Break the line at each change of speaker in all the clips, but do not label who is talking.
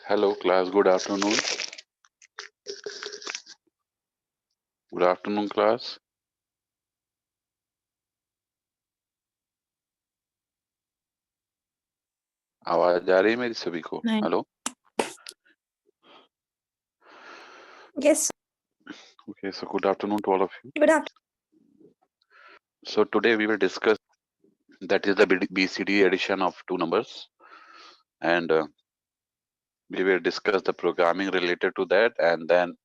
Hello class, good afternoon. Good afternoon class. आवाज आ रही है मेरी सभी को?
Nine.
Hello.
Yes.
Okay, so good afternoon to all of you.
Good afternoon.
So today we will discuss that is the BCD addition of two numbers, and we will discuss the programming related to that, and then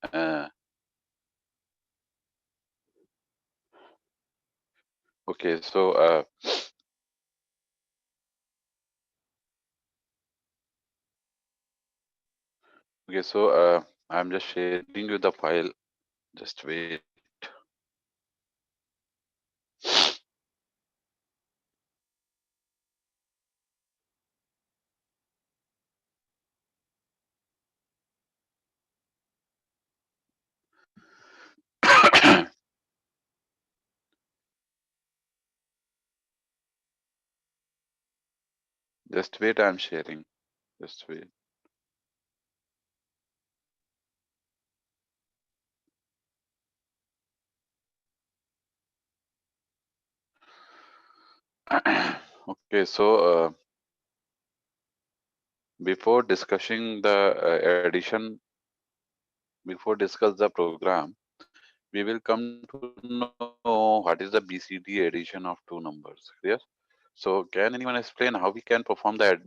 okay, so I'm just sharing you the file. Just wait. Just wait, I'm sharing. Just wait. Okay, so before discussing the addition, before discuss the program, we will come to know what is the BCD addition of two numbers. Clear? So can anyone explain how we can perform the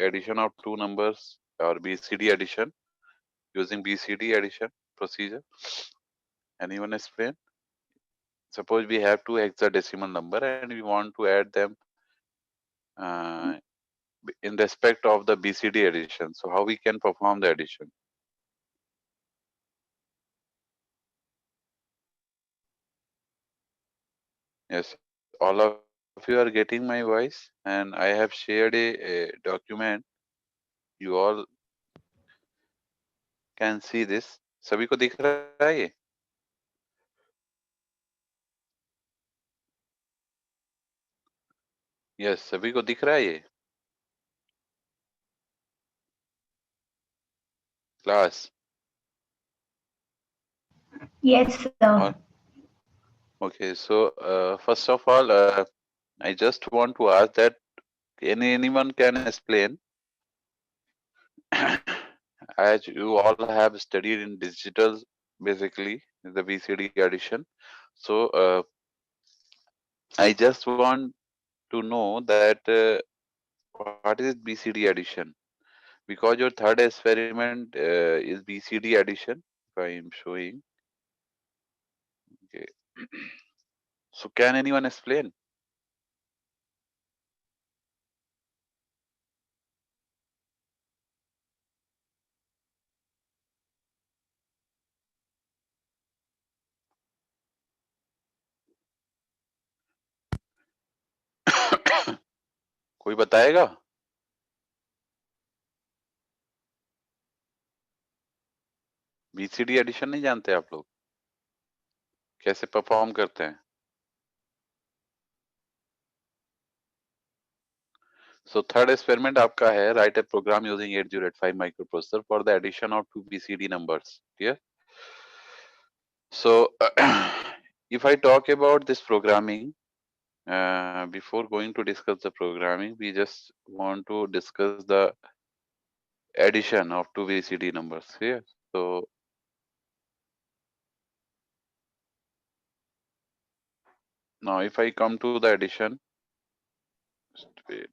addition of two numbers or BCD addition using BCD addition procedure? Anyone explain? Suppose we have two hexadecimal number and we want to add them uh, in respect of the BCD addition. So how we can perform the addition? Yes, all of you are getting my voice, and I have shared a document. You all can see this. सभी को दिख रहा है ये? Yes, सभी को दिख रहा है ये? Class?
Yes, sir.
Or okay, so first of all, I just want to ask that anyone can explain as you all have studied in digital, basically the BCD addition. So I just want to know that what is BCD addition, because your third experiment is BCD addition. If I am showing, okay. So can anyone explain? कोई बताएगा? BCD addition नहीं जानते आप लोग? कैसे perform करते हैं? So third experiment आपका है write a program using 8085 microprocessor for the addition of two BCD numbers. Clear? So if I talk about this programming, before going to discuss the programming, we just want to discuss the addition of two BCD numbers here. So now if I come to the addition, just wait.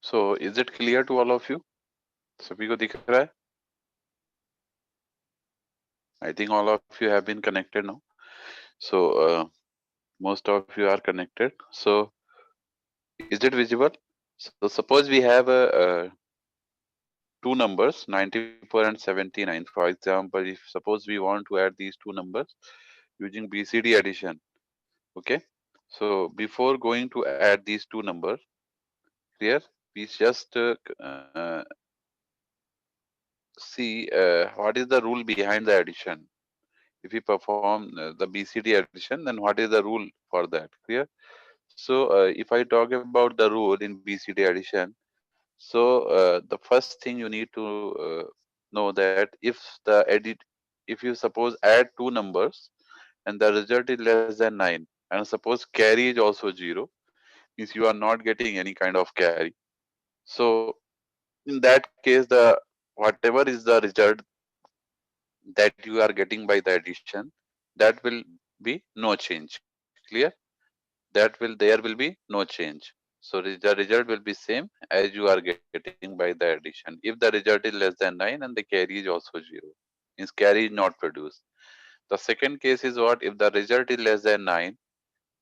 So is it clear to all of you? सभी को दिख रहा है? I think all of you have been connected now. So most of you are connected. So is it visible? So suppose we have two numbers 94 and 79. For example, if suppose we want to add these two numbers using BCD addition, okay. So before going to add these two numbers, Clear? We just see what is the rule behind the addition. If we perform the BCD addition, then what is the rule for that? Clear? So if I talk about the rule in BCD addition, so the first thing you need to know that if you suppose add two numbers and the result is less than 9, and suppose carry is also 0, means you are not getting any kind of carry. So in that case, the whatever is the result that you are getting by the addition, that will be no change. Clear? There will be no change. So the result will be same as you are getting by the addition. If the result is less than 9 and the carry is also 0, means carry is not produced. The second case is what? If the result is less than 9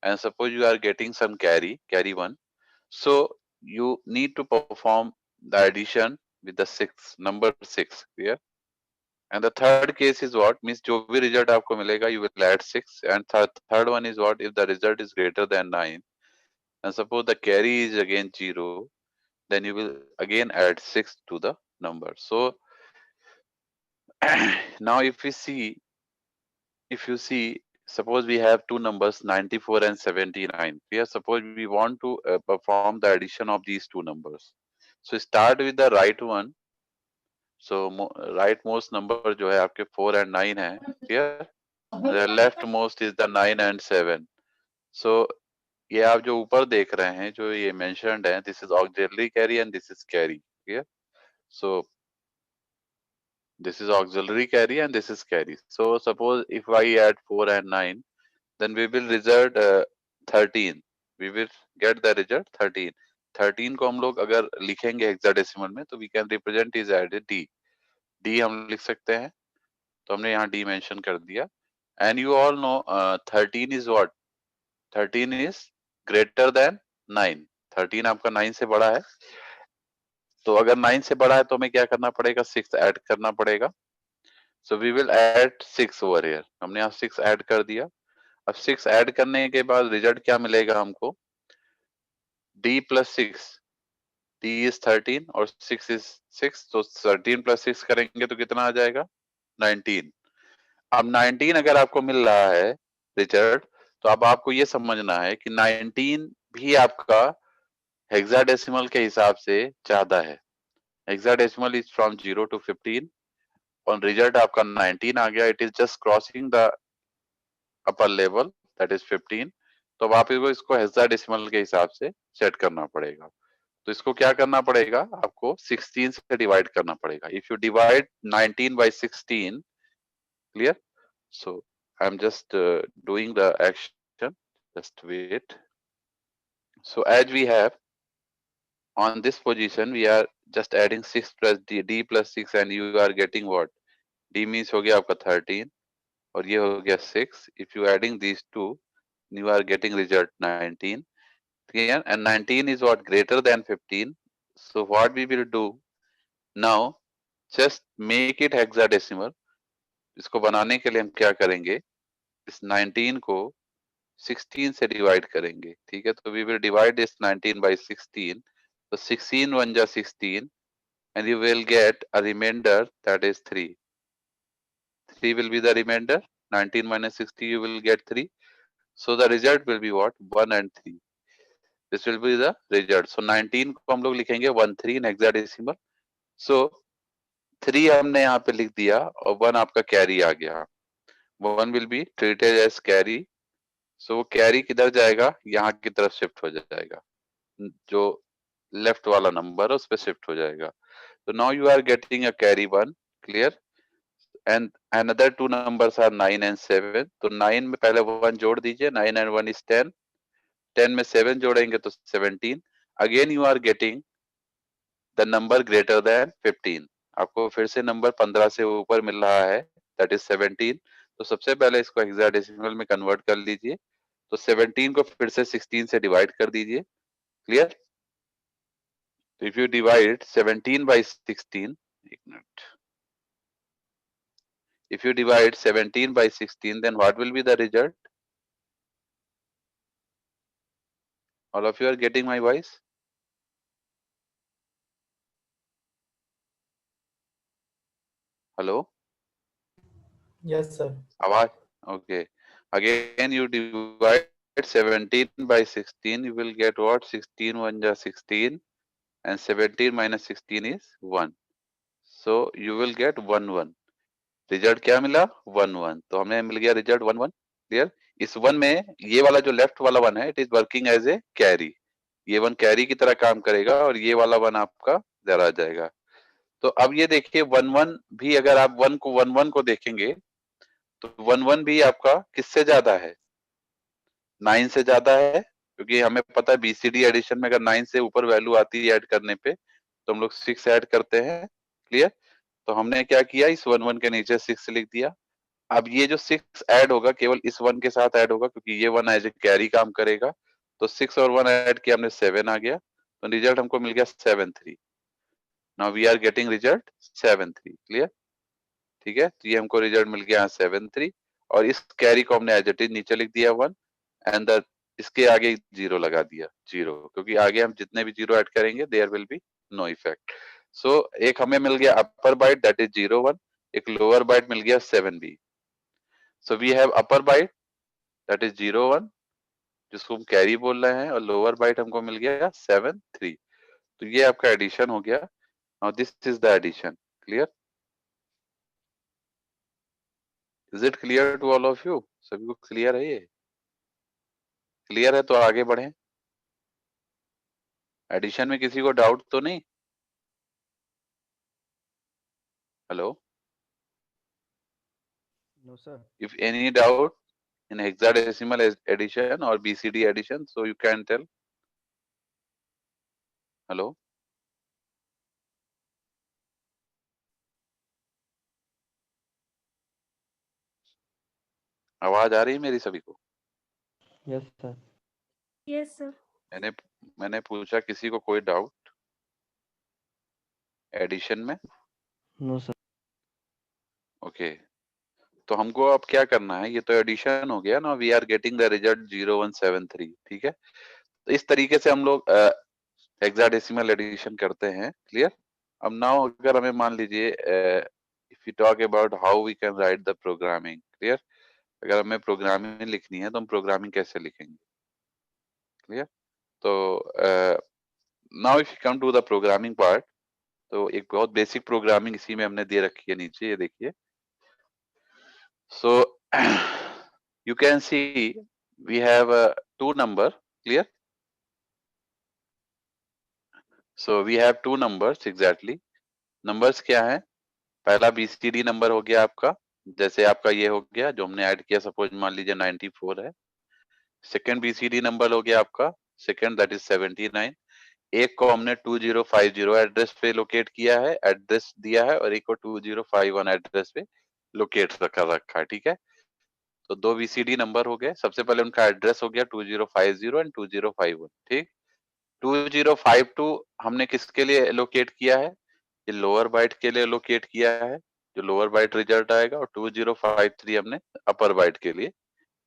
and suppose you are getting some carry 1, so you need to perform the addition with the number 6. Clear? And the third case is what? Means जो भी result आपको मिलेगा, you will add 6. And third one is what? If the result is greater than 9 and suppose the carry is again 0, then you will again add 6 to the number. So now if you see, suppose we have two numbers 94 and 79. Here suppose we want to perform the addition of these two numbers. So start with the right one. So rightmost number जो है आपके 4 and 9 है. Clear? The leftmost is the 9 and 7. So ये आप जो ऊपर देख रहे हैं, जो ये mentioned है, this is auxiliary carry and this is carry. Clear? So this is auxiliary carry and this is carry. So suppose if I add 4 and 9, then we will result 13. We will get the result 13. 13 को हम लोग अगर लिखेंगे hexadecimal में, तो we can represent is as D. D हम लिख सकते हैं, तो हमने यहाँ D मेंशन कर दिया. And you all know 13 is what? 13 is greater than 9. 13 आपका 9 से बड़ा है, तो अगर 9 से बड़ा है तो हमें क्या करना पड़ेगा? 6 ऐड करना पड़ेगा. So we will add 6 over here. हमने यहाँ 6 ऐड कर दिया. अब 6 ऐड करने के बाद रिजल्ट क्या मिलेगा हमको? D plus 6. D is 13 और 6 is 6. तो 13 plus 6 करेंगे तो कितना आ जाएगा? 19. अब 19 अगर आपको मिल रहा है रिजल्ट, तो अब आपको ये समझना है कि 19 भी आपका हेक्साडेसिमल के हिसाब से ज्यादा है. हेक्साडेसिमल इज फ्रॉम 0 to 15 और रिजल्ट आपका 19 आ गया. It is just crossing the upper level, that is 15. तो अब आपको इसको हेक्साडेसिमल के हिसाब से सेट करना पड़ेगा. तो इसको क्या करना पड़ेगा? आपको 16 से डिवाइड करना पड़ेगा. If you divide 19 by 16, clear? So I'm just doing the action. Just wait. So as we have on this position, we are just adding 6 plus D plus 6 and you are getting what? D means हो गया आपका 13 और ये हो गया 6. If you adding these two, you are getting result 19. Clear? And 19 is what? Greater than 15. So what we will do now, just make it hexadecimal. इसको बनाने के लिए हम क्या करेंगे? इस 19 को 16 से डिवाइड करेंगे. ठीक है? तो we will divide this 19 by 16. So 16 1 जा 16 and you will get a remainder, that is 3. 3 will be the remainder. 19 minus 60 you will get 3. So the result will be what? 1 and 3. This will be the result. So 19 को हम लोग लिखेंगे 13 in hexadecimal. So 3 हमने यहाँ पे लिख दिया और 1 आपका कैरी आ गया. 1 will be treated as carry. So वो कैरी किधर जाएगा? यहाँ की तरफ शिफ्ट हो जाएगा. जो लेफ्ट वाला नंबर है उस पे शिफ्ट हो जाएगा. So now you are getting a carry 1. Clear? And another two numbers are 9 and 7. तो 9 में पहले 1 जोड़ दीजिए. 9 and 1 is 10. 10 में 7 जोड़ेंगे तो 17. Again you are getting the number greater than 15. आपको फिर से नंबर 15 से ऊपर मिल रहा है, that is 17. तो सबसे पहले इसको हेक्साडेसिमल में कन्वर्ट कर लीजिए. तो 17 को फिर से 16 से डिवाइड कर दीजिए. Clear? If you divide 17 by 16, एक minute. If you divide 17 by 16, then what will be the result? All of you are getting my voice? Hello,
Yes, sir.
आवाज? Okay, again you divide 17 by 16, you will get what? 16 1 जा 16 and 17 minus 16 is 1, so you will get 1 1. Result क्या मिला? 1 1. तो हमें मिल गया result 1 1. Clear? इस 1 में ये वाला जो लेफ्ट वाला 1 है, it is working as a carry. ये 1 कैरी की तरह काम करेगा और ये वाला 1 आपका इधर आ जाएगा. तो अब ये देखिए 1 1 भी, अगर आप 1 1 को देखेंगे तो 1 1 भी आपका किससे ज्यादा है? 9 से ज्यादा है, क्योंकि हमें पता है बीसीडी एडिशन में अगर 9 से ऊपर वैल्यू आती है ऐड करने पे तो हम लोग 6 ऐड करते हैं. क्लियर? तो हमने क्या किया, इस 1 1 के नीचे 6 लिख दिया. अब ये जो 6 ऐड होगा केवल इस 1 के साथ ऐड होगा, क्योंकि ये 1 एज ए कैरी काम करेगा. तो 6 और 1 ऐड किया हमने, 7 आ गया. तो रिजल्ट हमको मिल गया 7 3. Now we are getting result 7 3. Clear? ठीक है, तो ये हमको रिजल्ट मिल गया 7 3. और इस कैरी को हमने एज इट इज नीचे लिख दिया 1, एंड द इसके आगे 0 लगा दिया 0, क्योंकि आगे हम जितने भी 0 ऐड करेंगे there will be no effect. So एक हमें मिल गया अपर बाइट दैट इज 0 1, एक लोअर बाइट मिल गया 7 b. So we have upper byte that is 0 1, जिसको हम कैरी बोल रहे हैं, और लोअर बाइट हमको मिल गया 7 3. तो ये आपका एडिशन हो गया. Now this is the addition. Clear? Is it clear to all of you? सभी को क्लियर है? ये क्लियर है तो आगे बढ़ें. एडिशन में किसी को डाउट तो नहीं? Hello,
No, sir.
if any doubt in hexadecimal addition or BCD addition, so you can tell. Hello, आवाज आ रही है मेरी सभी को?
Yes, sir.
Yes, sir.
मैंने पूछा किसी को कोई डाउट एडिशन में?
No, sir.
ओके, तो हमको अब क्या करना है, ये तो एडिशन हो गया ना. We are getting the result 0173. ठीक है, तो इस तरीके से हम लोग हेक्साडेसिमल एडिशन करते हैं. क्लियर? अब नाउ अगर हमें मान लीजिए if you talk about how we can write the programming. Clear? अगर हमें प्रोग्रामिंग लिखनी है तो हम प्रोग्रामिंग कैसे लिखेंगे? क्लियर? तो now if you come to the programming part, तो एक बहुत बेसिक प्रोग्रामिंग इसी में हमने दे रखी है नीचे, ये देखिए. So you can see we have two number. Clear? So we have two numbers. Exactly numbers क्या है? पहला बीसीडी नंबर हो गया आपका, जैसे आपका ये हो गया जो हमने ऐड किया, सपोज मान लीजिए 94 है. सेकंड बीसीडी नंबर हो गया आपका सेकंड, दैट इज 79. एक को हमने 2050 एड्रेस पे लोकेट किया है, एड्रेस दिया है, और एक को 2051 एड्रेस पे लोकेट रखा है. ठीक है, तो दो बीसीडी नंबर हो गए. सबसे पहले उनका एड्रेस हो गया 2050 एंड 2051. ठीक, 2052 हमने किसके लिए लोकेट किया है? ये लोअर बाइट के लिए लोकेट किया है, जो लोअर बाइट रिजल्ट आएगा. और 2053 हमने अपर बाइट के लिए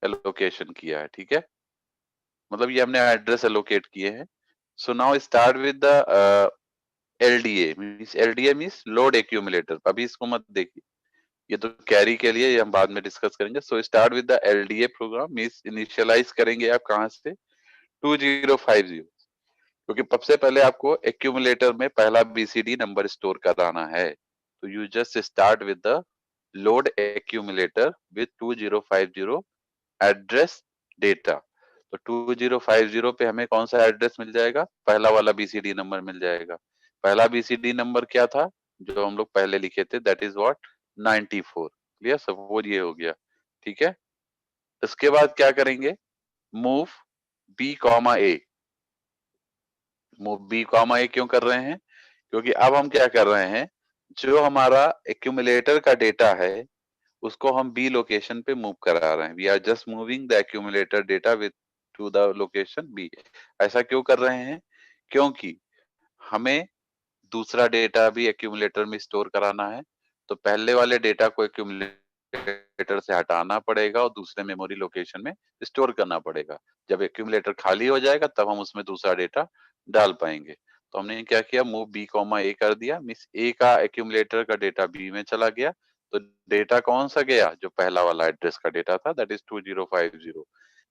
एलोकेशन किया है. ठीक है, मतलब ये हमने एड्रेस एलोकेट किए हैं. So now start with the LDA. Means LDA means load accumulator. अभी इसको मत देखिए, ये तो कैरी के लिए, ये हम बाद में डिस्कस करेंगे. So start with the LDA program. Means initialise करेंगे आप कहां से? 2050, क्योंकि सबसे पहले आपको एक्यूमुलेटर में पहला बीसीडी नंबर स्टोर कराना है. तो you just start with the load accumulator with 2050 address data. तो 2050 पे हमें कौन सा एड्रेस मिल जाएगा? पहला वाला बीसीडी नंबर मिल जाएगा. पहला बीसीडी नंबर क्या था जो हम लोग पहले लिखे थे? That is what? 94. Clear? Suppose ये हो गया. ठीक है, इसके बाद क्या करेंगे? मूव बी कॉमा ए. मूव बी कॉमा ए क्यों कर रहे हैं? क्योंकि अब हम क्या कर रहे हैं, जो हमारा एक्यूमुलेटर का डेटा है उसको हम बी लोकेशन पे मूव करा रहे हैं. We are just moving the accumulator data with to the location B. ऐसा क्यों कर रहे हैं? क्योंकि हमें दूसरा डेटा भी एक्यूमुलेटर में स्टोर कराना है. तो पहले वाले डेटा को एक्यूमुलेटर से हटाना पड़ेगा और दूसरे मेमोरी लोकेशन में स्टोर करना पड़ेगा. जब एक्यूमुलेटर खाली हो जाएगा तब हम उसमें दूसरा डेटा डाल पाएंगे. तो हमने क्या किया, मूव बी कॉमा ए कर दिया, मीन्स ए का एक्यूमुलेटर का डेटा बी में चला गया, तो डेटा कौन सा गया, जो पहला वाला एड्रेस का डेटा था, that is 2050.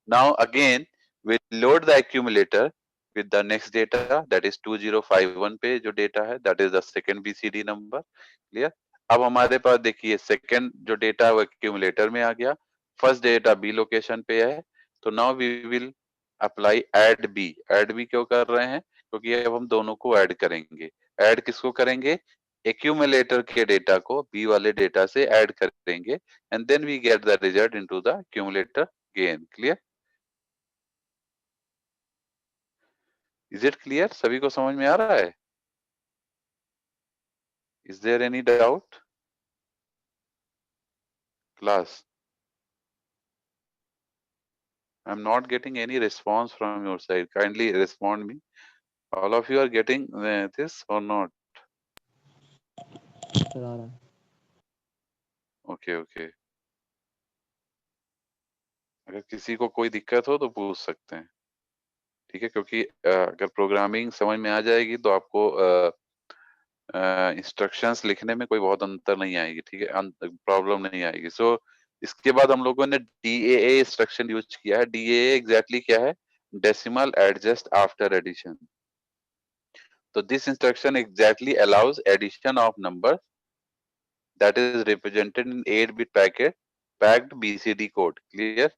Now again we load the accumulator with the next data, that is 2051 पे जो डेटा है, that is the second BCD number. Clear? अब हमारे पास देखिए सेकंड जो डेटा है वो एक्यूमुलेटर में आ गया, फर्स्ट डेटा बी लोकेशन पे है, तो now we will apply add B. Add B क्यों कर रहे हैं, क्योंकि अब हम दोनों को ऐड करेंगे. ऐड किसको करेंगे, एक्यूमुलेटर के डेटा को बी वाले डेटा से ऐड करेंगे, and then we get the result into the accumulator again. Clear? Is it clear? सभी को समझ में आ रहा है? Is there any doubt class? I am not getting any response from your side. Kindly respond me. All of you are getting this और not?
Sir आ रहा है.
Okay okay. अगर किसी को कोई दिक्कत हो तो पूछ सकते हैं, ठीक है? क्योंकि अगर प्रोग्रामिंग समझ में आ जाएगी तो आपको इंस्ट्रक्शंस लिखने में कोई बहुत अंतर नहीं आएगी, ठीक है? प्रॉब्लम नहीं आएगी. सो इसके बाद हम लोगों ने DAA इंस्ट्रक्शन यूज किया है. DAA एग्जैक्टली क्या है, डेसिमल एडजस्ट आफ्टर एडिशन. तो this instruction exactly allows addition of number that is represented in 8-bit packed BCD code. Clear?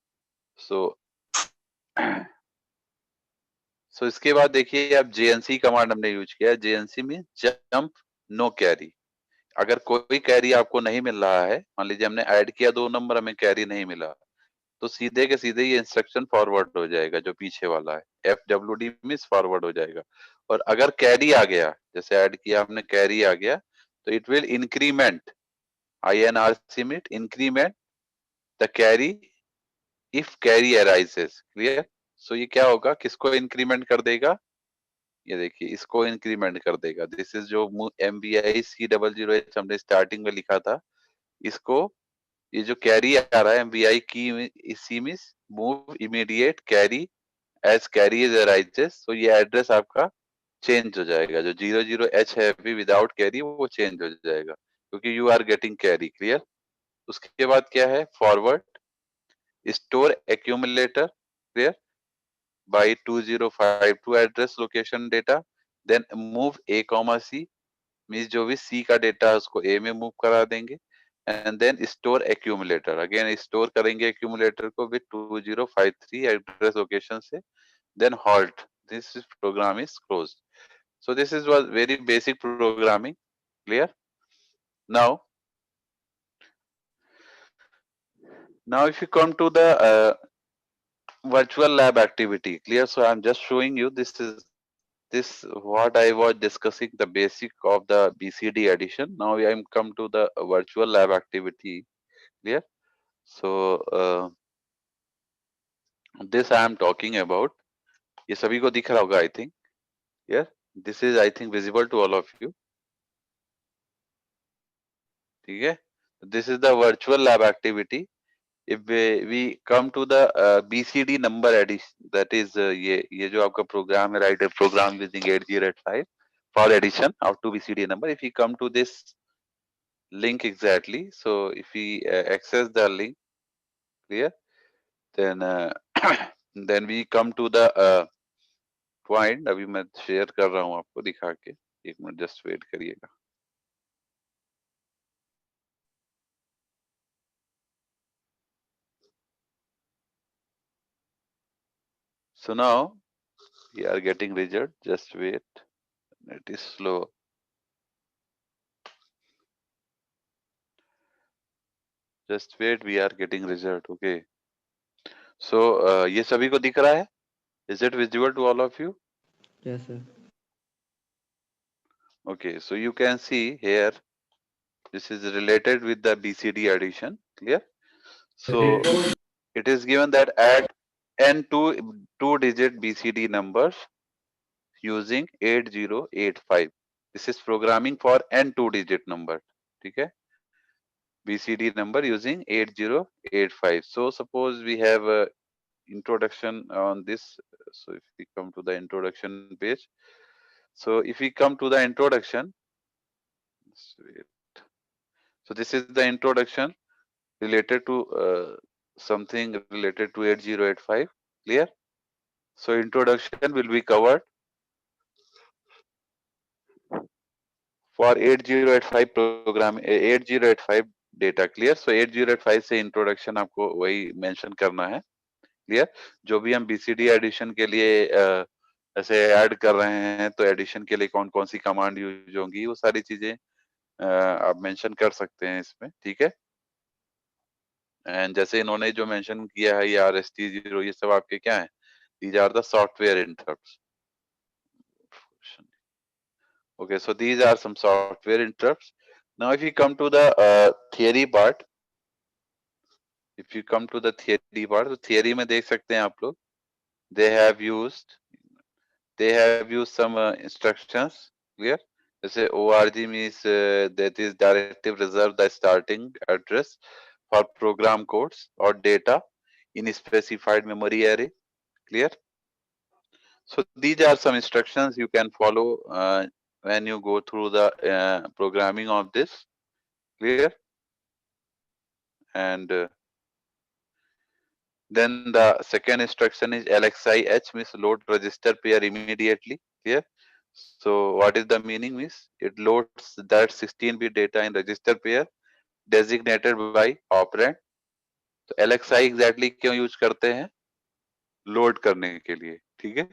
So सो इसके बाद देखिए अब JNC कमांड हमने यूज किया है. JNC में जंप नो कैरी. अगर कोई कैरी आपको नहीं मिल रहा है, मान लीजिए हमने ऐड किया 2 नंबर, हमें कैरी नहीं मिला, तो सीधे के सीधे ये इंस्ट्रक्शन फॉरवर्ड हो जाएगा जो पीछे वाला है. FWD में फॉरवर्ड हो जाएगा. और अगर कैरी आ गया, जैसे ऐड किया हमने, कैरी आ गया, तो इट विल इंक्रीमेंट, INRC में increment the carry if carry arises. Clear? So ये क्या होगा, किसको इंक्रीमेंट कर देगा, ये देखिए इसको इंक्रीमेंट कर देगा. दिस इज जो MVI C00H हमने स्टार्टिंग में लिखा था, इसको, ये जो कैरी आ रहा है MVI की सी में move immediate carry as carry is arises, तो ये एड्रेस आपका चेंज हो जाएगा. जो 00H है अभी विदाउट कैरी, वो चेंज हो जाएगा क्योंकि you are getting carry. Clear? उसके बाद क्या है, forward store accumulator. Clear? by 2052 address location data, then move A, C, means जो भी C का डेटा है उसको A में मूव करा देंगे, and then store accumulator. Again store करेंगे एक्यूमुलेटर को विद 2053 एड्रेस लोकेशन से, then halt. This is program is closed. So this is was very basic programming. Clear? Now if you come to the virtual lab activity. Clear? So I'm just showing you, this is this what I was discussing, the basic of the BCD addition. Now I am come to the virtual lab activity. Clear? So this I am talking about. ये सभी को दिख रहा होगा I think. Yeah, this is I think visible to all of you. ठीक है? This is the virtual lab activity. If we come to the BCD number addition, that is ये जो आपका program है, write a program using 8085 for addition of two BCD number. If we come to this link exactly, so if we access the link, clear, then then we come to the point. अभी मैं share कर रहा हूँ आपको दिखा के, एक minute just wait करिएगा. So now we are getting result. Just wait. It is slow. Just wait. We are getting result. Okay. So ये सभी को दिख रहा है? Is it visible to all of you?
Yes, sir.
Okay. So you can see here. This is related with the BCD addition. Clear? So it is given that add n two-digit BCD numbers using 8085. This is programming for n two-digit number. ठीक है? BCD number using 8085. So suppose we have a introduction on this. So if we come to the introduction page, So if we come to the introduction, so this is the introduction related to something related to 8085. Clear? So introduction will be covered for 8085 program, 8085 data. Clear? सो 8085 से introduction आपको वही mention करना है. Clear? जो भी हम BCD addition के लिए ऐसे ऐड कर रहे हैं, तो एडिशन के लिए कौन कौन सी कमांड यूज होंगी, वो सारी चीजें आप मेंशन कर सकते हैं इसमें. ठीक है? एंड जैसे इन्होंने जो मेंशन किया है, ये RST0, ये सब आपके क्या है? These are the software interrupts. Okay, so these are some software interrupts. Now, if you come to the theory part, तो theory में देख सकते हैं आप लोग, they have used some instructions. Clear? जैसे org means that is directive reserve the starting address for program codes or data in specified memory array. Clear? So these are some instructions you can follow when you go through the programming of this. Clear? And then the second instruction is LXIH, means load register pair immediately. Clear? So what is the meaning? Means it loads that 16-bit data in register pair designated by operand. तो LXI exactly क्यों use करते हैं? Load करने के लिए. ठीक है?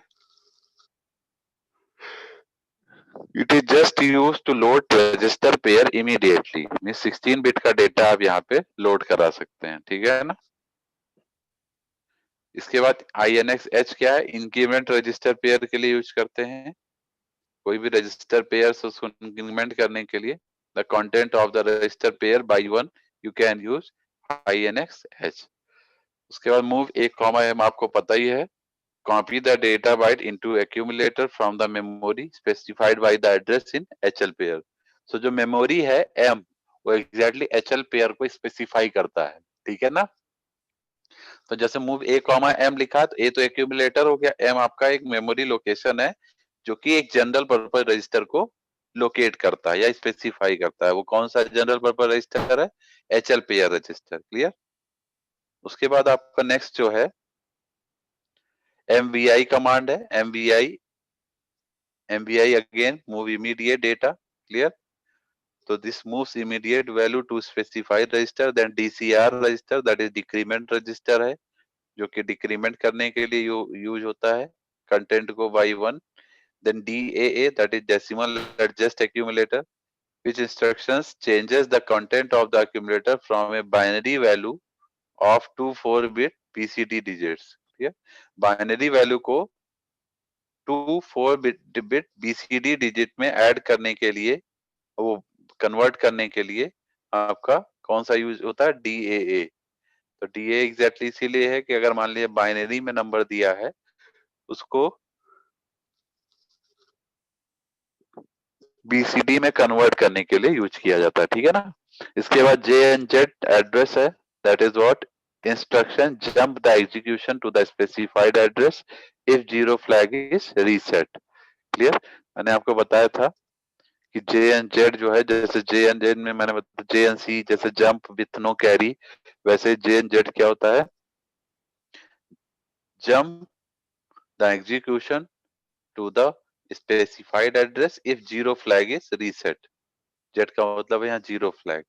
It is just used to load register pair immediately. Means 16-bit का डेटा आप यहाँ पे लोड करा सकते हैं. ठीक है ना? इसके बाद INX-H क्या है? इंक्रीमेंट रजिस्टर पेयर के लिए यूज करते हैं. कोई भी रजिस्टर पेयर उसको इंक्रीमेंट करने के लिए the content of the register pair bye 1 you can use INX-H. उसके बाद मूव A, आपको पता ही है. Copy the data byte into accumulator from the memory specified by the address in HL pair. So जो memory है M, वो exactly HL pair को specify करता है. ठीक है ना? तो जैसे मूव A, लिखा, तो A तो एक्यूमुलेटर हो गया, M आपका एक मेमोरी लोकेशन है जो कि एक जनरल पर्पस रजिस्टर को लोकेट करता है या स्पेसिफाई करता है. वो कौन सा जनरल पर्पस रजिस्टर है? HL pair register. क्लियर? उसके बाद आपका नेक्स्ट जो है MVI कमांड है. MVI again move immediate data. Clear? So this moves immediate value to specified register. Then DCR register, that is decrement register है, जो कि डिक्रीमेंट करने के लिए यूज होता है कंटेंट को by 1. Then DAA, that is decimal adjust accumulator, which instructions changes the content of the accumulator from a binary value of 2 4-bit BCD digits. ठीक है? बाइनरी वैल्यू को 2 4-bit BCD डिजिट में add करने के लिए, वो convert करने के लिए आपका कौन सा यूज होता है? DAA. तो DAA एग्जैक्टली इसीलिए है कि अगर मान लीजिए बाइनरी में नंबर दिया है, उसको BCD में कन्वर्ट करने के लिए यूज किया जाता है. ठीक है ना? इसके बाद JNZ एड्रेस है, that is what? Instruction jump the execution to the specified address if zero flag is reset. Clear? मैंने आपको बताया था कि JNZ जो है, जैसे JNZ में मैंने बताया JNC जैसे जंप विथ नो कैरी, वैसे JNZ क्या होता है? Jump the execution to the specified address if zero flag is reset. Z का मतलब है यहाँ zero flag.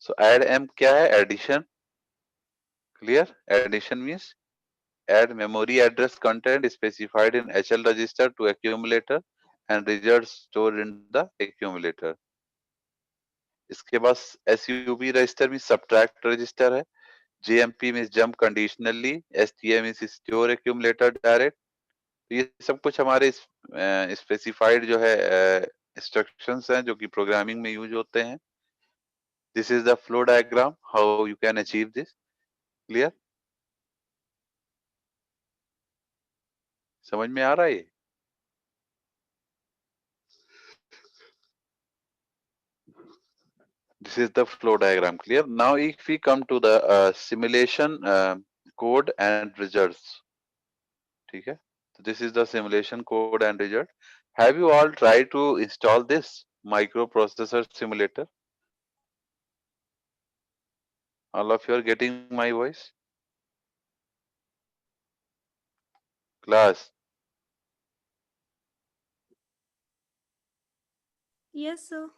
So add M क्या है? Addition. Clear? Addition means add memory address content specified in HL register to accumulator and results stored in the accumulator. इसके बाद SUB register में subtract register है. JMP में jump conditionally, STA में store accumulator direct. तो ये सब कुछ हमारे specified जो है instructions हैं जो कि programming में use होते हैं. This is the flow diagram how you can achieve this. Clear? समझ में आ रहा है ये? This is the flow diagram. Clear? Now if we come to the simulation code and results. ठीक है? So this is the simulation code and result. Have you all tried to install this microprocessor simulator? All of you are getting my voice? Class,
Yes, sir.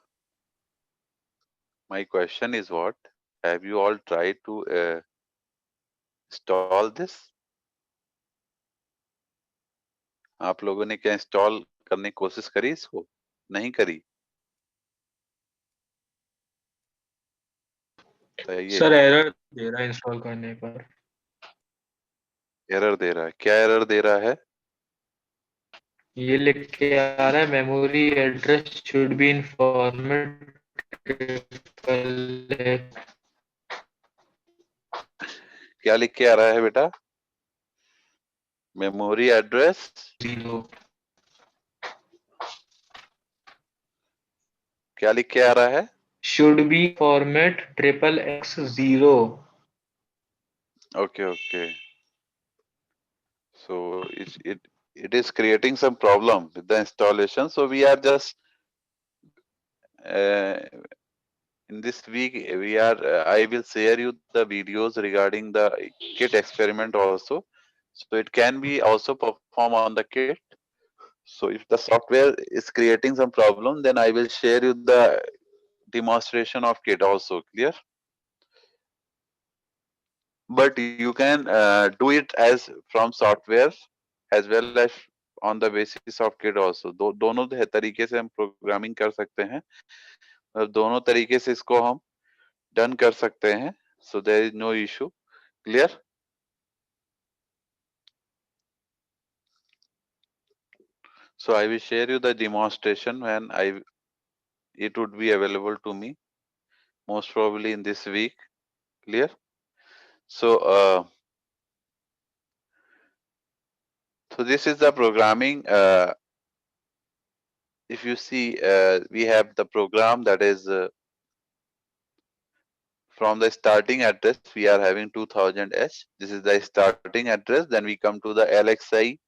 my question is what? Have you all tried to install this? आप लोगों ने क्या install करने की कोशिश करी इसको? नहीं करी? बताइए।
सर एरर दे रहा है इंस्टॉल करने पर।
एरर दे रहा है। क्या एरर दे रहा है?
ये लिख के आ रहा है memory address should be in format
क्या लिख के आ रहा है बेटा? Memory address
0।
क्या लिख के आ रहा है?
Should be format XXX0।
Okay. So it is creating some problem with the installation. So we are just in this week I will share you the videos regarding the kit experiment also. So it can be also perform on the kit. So if the software is creating some problem, then I will share you the demonstration of kit also. Clear? But you can do it as from software as well as on the basis of kit also. दोनों तरीके से हम programming कर सकते हैं, दोनों तरीके से इसको हम डन कर सकते हैं. So there is no issue. Clear? So I will share you the demonstration when it would be available to me, most probably in this week. Clear? So so this is the programming. If you see, we have the program that is from the starting address, we are having 2000H. This is the starting address. Then we come to the LXI.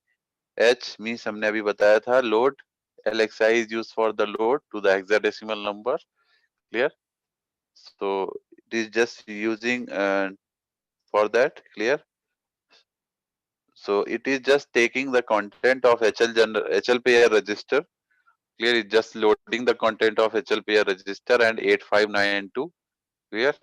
H means हमने अभी बताया था load. LXI is used for the load to the hexadecimal number. Clear? So it is just using for that. Clear? So it is just taking the content of HL pair register. Clear? It's just loading the content of HL pair register and 8592. Clear?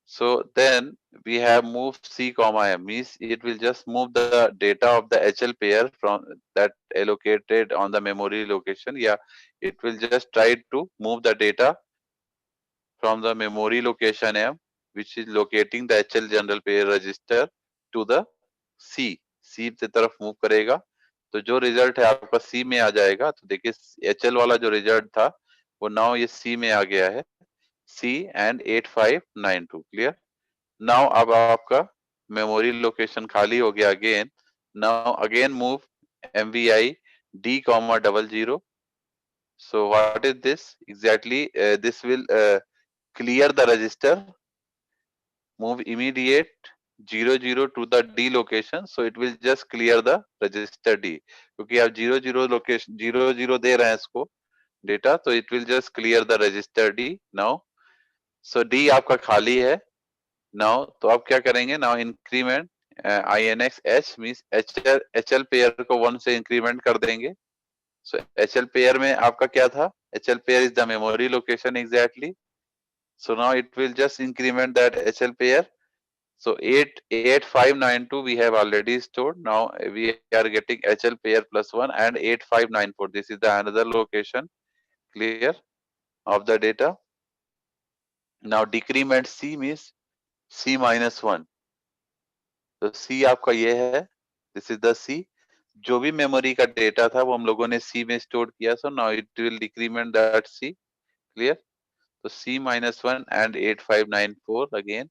So then we have move C comma M, means it will just move the data of the HL pair from that allocated on the memory location. Yeah, it will just try to move the data from the memory location M, which is locating the HL general pair register to the C. C की तरफ move करेगा, तो जो result है आपका C में आ जाएगा. तो देखिए HL वाला जो रिजल्ट था वो नाउ ये C में आ गया है, C and 8592. क्लियर? नाउ अब आपका मेमोरी लोकेशन खाली हो गया again. Now again move MVI D,00. So what is this exactly? This will clear the register, move immediate 00 to the D location. So it will just clear the register D. क्योंकि आप 00 location 00 दे रहे हैं इसको data, तो it will just clear the register D now. So D आपका खाली है. Now तो आप क्या करेंगे? Now increment INX H means HL pair को 1 से increment कर देंगे. So HL pair में आपका क्या था? HL pair is the memory location exactly. So now it will just increment that HL pair. So 8592 we have already stored. Now we are getting HL pair plus 1 and 8594. This is the another location. Clear of the data. Now decrement C means C minus 1. तो C आपका ये है, this is the C. जो भी memory का data था वो हम लोगों ने C में स्टोर किया. So now it will decrement that C. Clear? तो C minus 1 and 8594 again.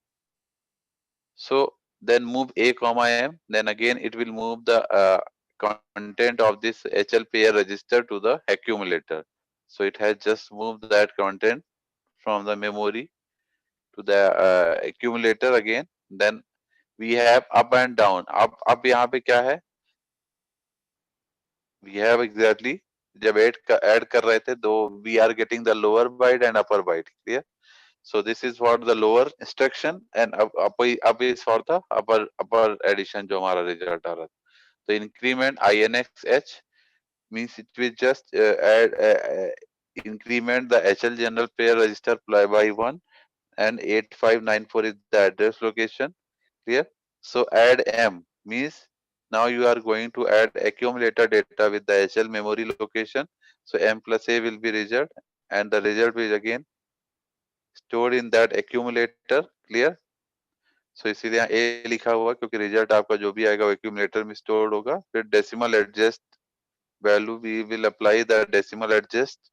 So then move A comma M. Then again it will move the content of this HL pair register to the accumulator. So it has just moved that content from the memory to the accumulator again. Then we have up and down. अब यहाँ पे क्या है? We have exactly जब add कर रहे थे तो we are getting the lower byte and upper byte, clear. So this is for the lower instruction and up is for the upper addition जो हमारा result आ रहा था. तो increment INXH means it will just add increment the HL general pair register by 1 and 8594 is the address location, clear. So add M means now you are going to add accumulator data with the HL memory location. So M plus A will be result and the result will again stored in that accumulator, clear. So इसीलिए यहाँ A लिखा हुआ क्योंकि result आपका जो भी आएगा वो accumulator में stored होगा. फिर decimal adjust value we will apply the decimal adjust.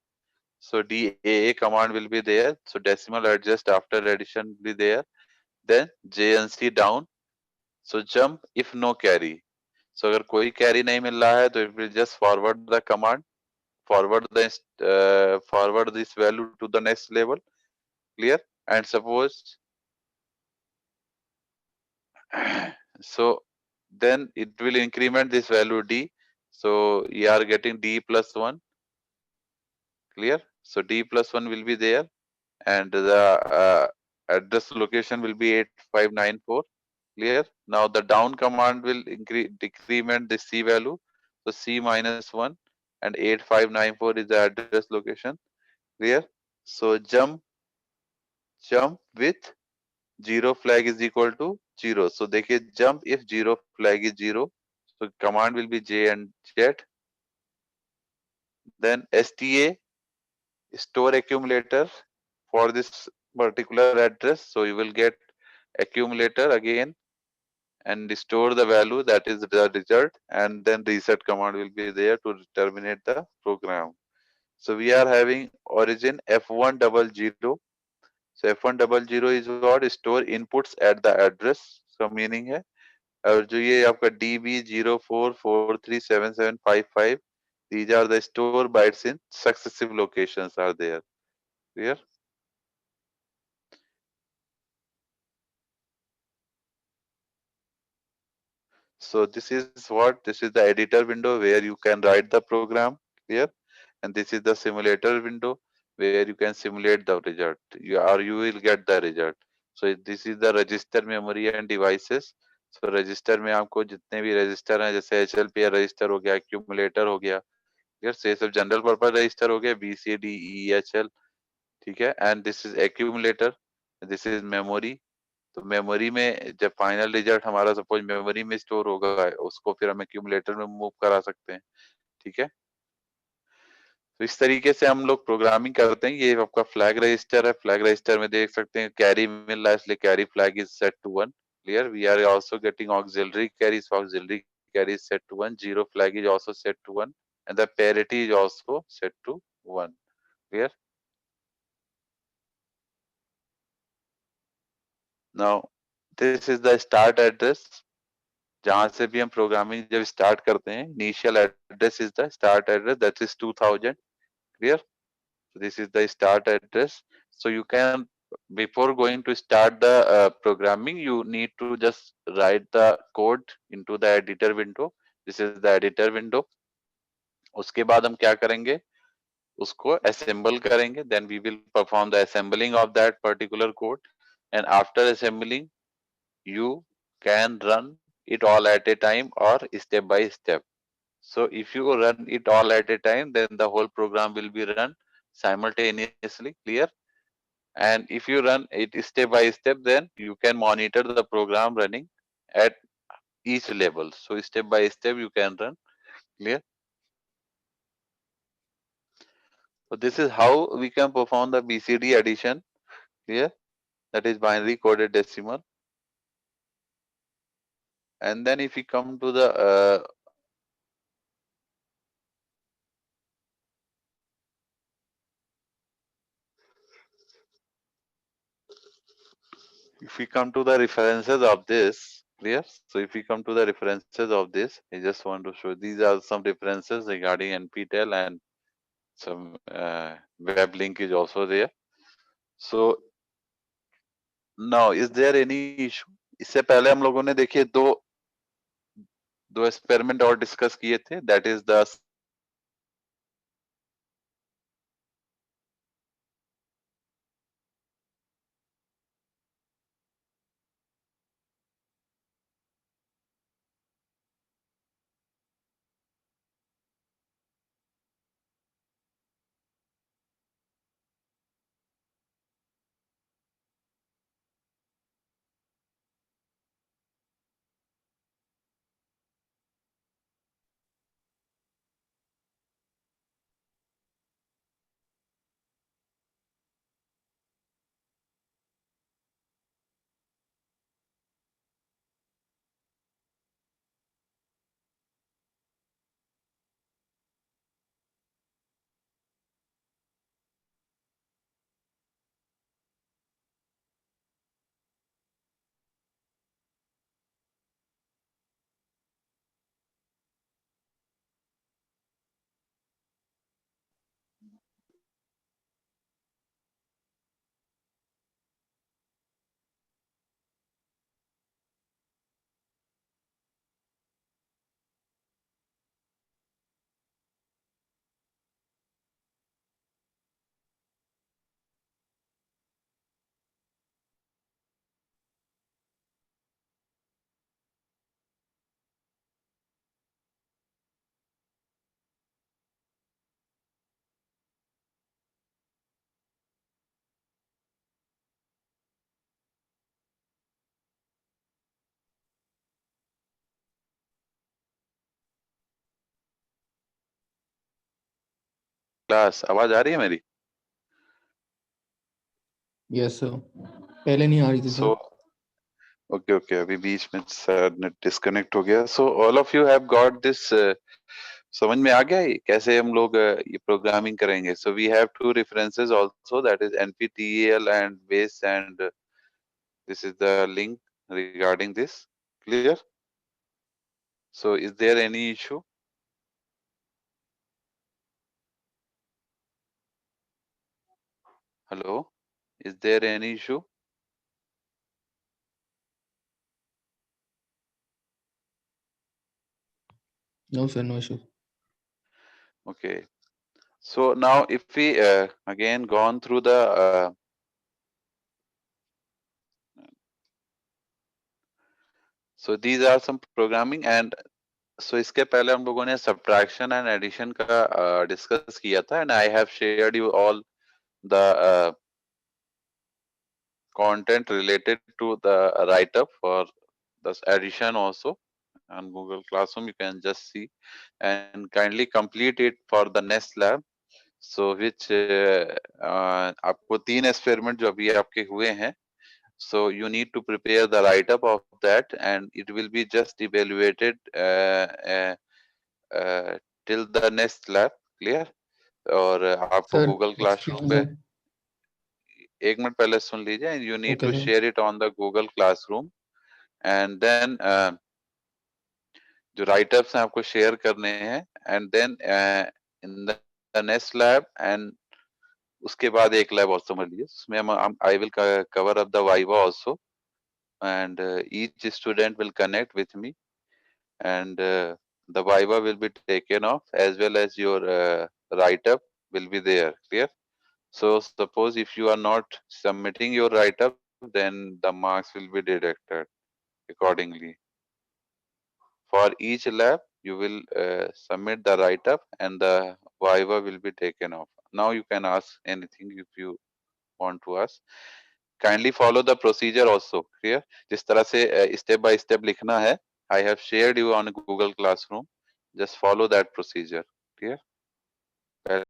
So DAA command will be there. So decimal adjust after addition will be there. Then JNC down. So jump if no carry. So अगर कोई carry नहीं मिल रहा है तो it will just forward the command, forward this value to the next level, clear. And suppose so then it will increment this value D. So you are getting D plus 1, clear. So D plus 1 will be there and the address location will be 8594, clear. Now the down command will decrement the C value. So C minus 1 and 8594 is the address location, clear. So jump with 0 flag is equal to 0. So देखिए jump if 0 flag is 0. So command will be J and Z. Then STA store accumulator for this particular address. So you will get accumulator again and store the value that is the result, and then reset command will be there to terminate the program. So we are having origin F100. So F100 is what store inputs at the address. So meaning है और जो ये आपका DB04437755, these are the store bytes in successive locations are there, clear. So this is the editor window where you can write the program, clear. And this is the simulator window where you can simulate the result, you will get the result. So this is the register memory and devices. So register में आपको जितने भी register हैं जैसे HLPR register हो गया, accumulator हो गया, ये सब जनरल पर्पस रजिस्टर हो गया, BCDEHL, ठीक है. And this is accumulator, this is memory. तो मेमोरी में जब फाइनल रिजल्ट हमारा सपोज मेमोरी में स्टोर होगा उसको फिर हम एक्यूमुलेटर में मूव करा सकते हैं, ठीक है. तो इस तरीके से हम लोग प्रोग्रामिंग करते हैं. ये आपका फ्लैग रजिस्टर है. फ्लैग रजिस्टर में देख सकते हैं कैरी मिल रहा है इसलिए carry flag is set to 1, clear. We are also getting auxiliary carry, so auxiliary carry is set to 1. Zero flag is also set to 1 and the parity is also set to 1, clear. Now this is the start address. जहां से भी हम programming जब start करते हैं, initial address is the start address, that is 2000, clear. So this is the start address. So you can, before going to start the programming, you need to just write the code into the editor window. This is the editor window. उसके बाद हम क्या करेंगे, उसको assemble करेंगे. Then we will perform the assembling of that particular code, and after assembling you can run it all at a time or step by step. So if you run it all at a time, then the whole program will be run simultaneously, clear. And if you run it step by step, then you can monitor the program running at each level. So step by step you can run, clear. So this is how we can perform the BCD addition, clear. That is binary coded decimal. And then if we come to the if we come to the references of this, clear. So if we come to the references of this, I just want to show these are some references regarding NPTEL, and some web link is also there. So now is there any issue? इससे पहले हम लोगों ने देखिए दो experiment और discuss किए थे, दैट इज द क्लास आवाज आ रही है मेरी?
यस सर, पहले नहीं आ रही थी
सो
सर।
ओके, अभी बीच में नेट डिस्कनेक्ट हो गया. So all of you have got this. समझ में आ गया ये कैसे हम लोग ये प्रोग्रामिंग करेंगे. So we have two references also, that is NPTEL and base, and this is the link regarding this. Clear? So is there any issue? Hello, is there any issue?
No sir, no issue.
Okay, so now if we again gone through the so these are some programming, and so इसके पहले हम लोगों ने subtraction and addition का discuss किया था, and I have shared you all the content related to the write up for this addition also on Google Classroom. You can just see and kindly complete it for the next lab. So which आपको 3 experiment जो अभी आपके हुए हैं, so you need to prepare the write up of that, and it will be just evaluated till the next lab. Clear? और आपको
sir
Google
excuse
Classroom
me
पे
sir.
एक मिनट पहले सुन लीजिए. You need
okay
to
sir.
share it on the Google Classroom, and then जो writeups हैं आपको शेयर करने हैं, and then in the next lab, एंड उसके बाद एक लैब और समझ लीजिए, उसमें हम I will cover up the viva also, and each student will connect with me, and the viva will be taken off, as well as your write up will be there. Clear? So suppose if you are not submitting your write up, then the marks will be deducted accordingly. For each lab you will submit the write up, and the viva will be taken off. Now you can ask anything if you want to ask. Kindly follow the procedure also. Clear? जिस तरह से step by step लिखना है, I have shared you on Google Classroom. Just follow that procedure. Clear?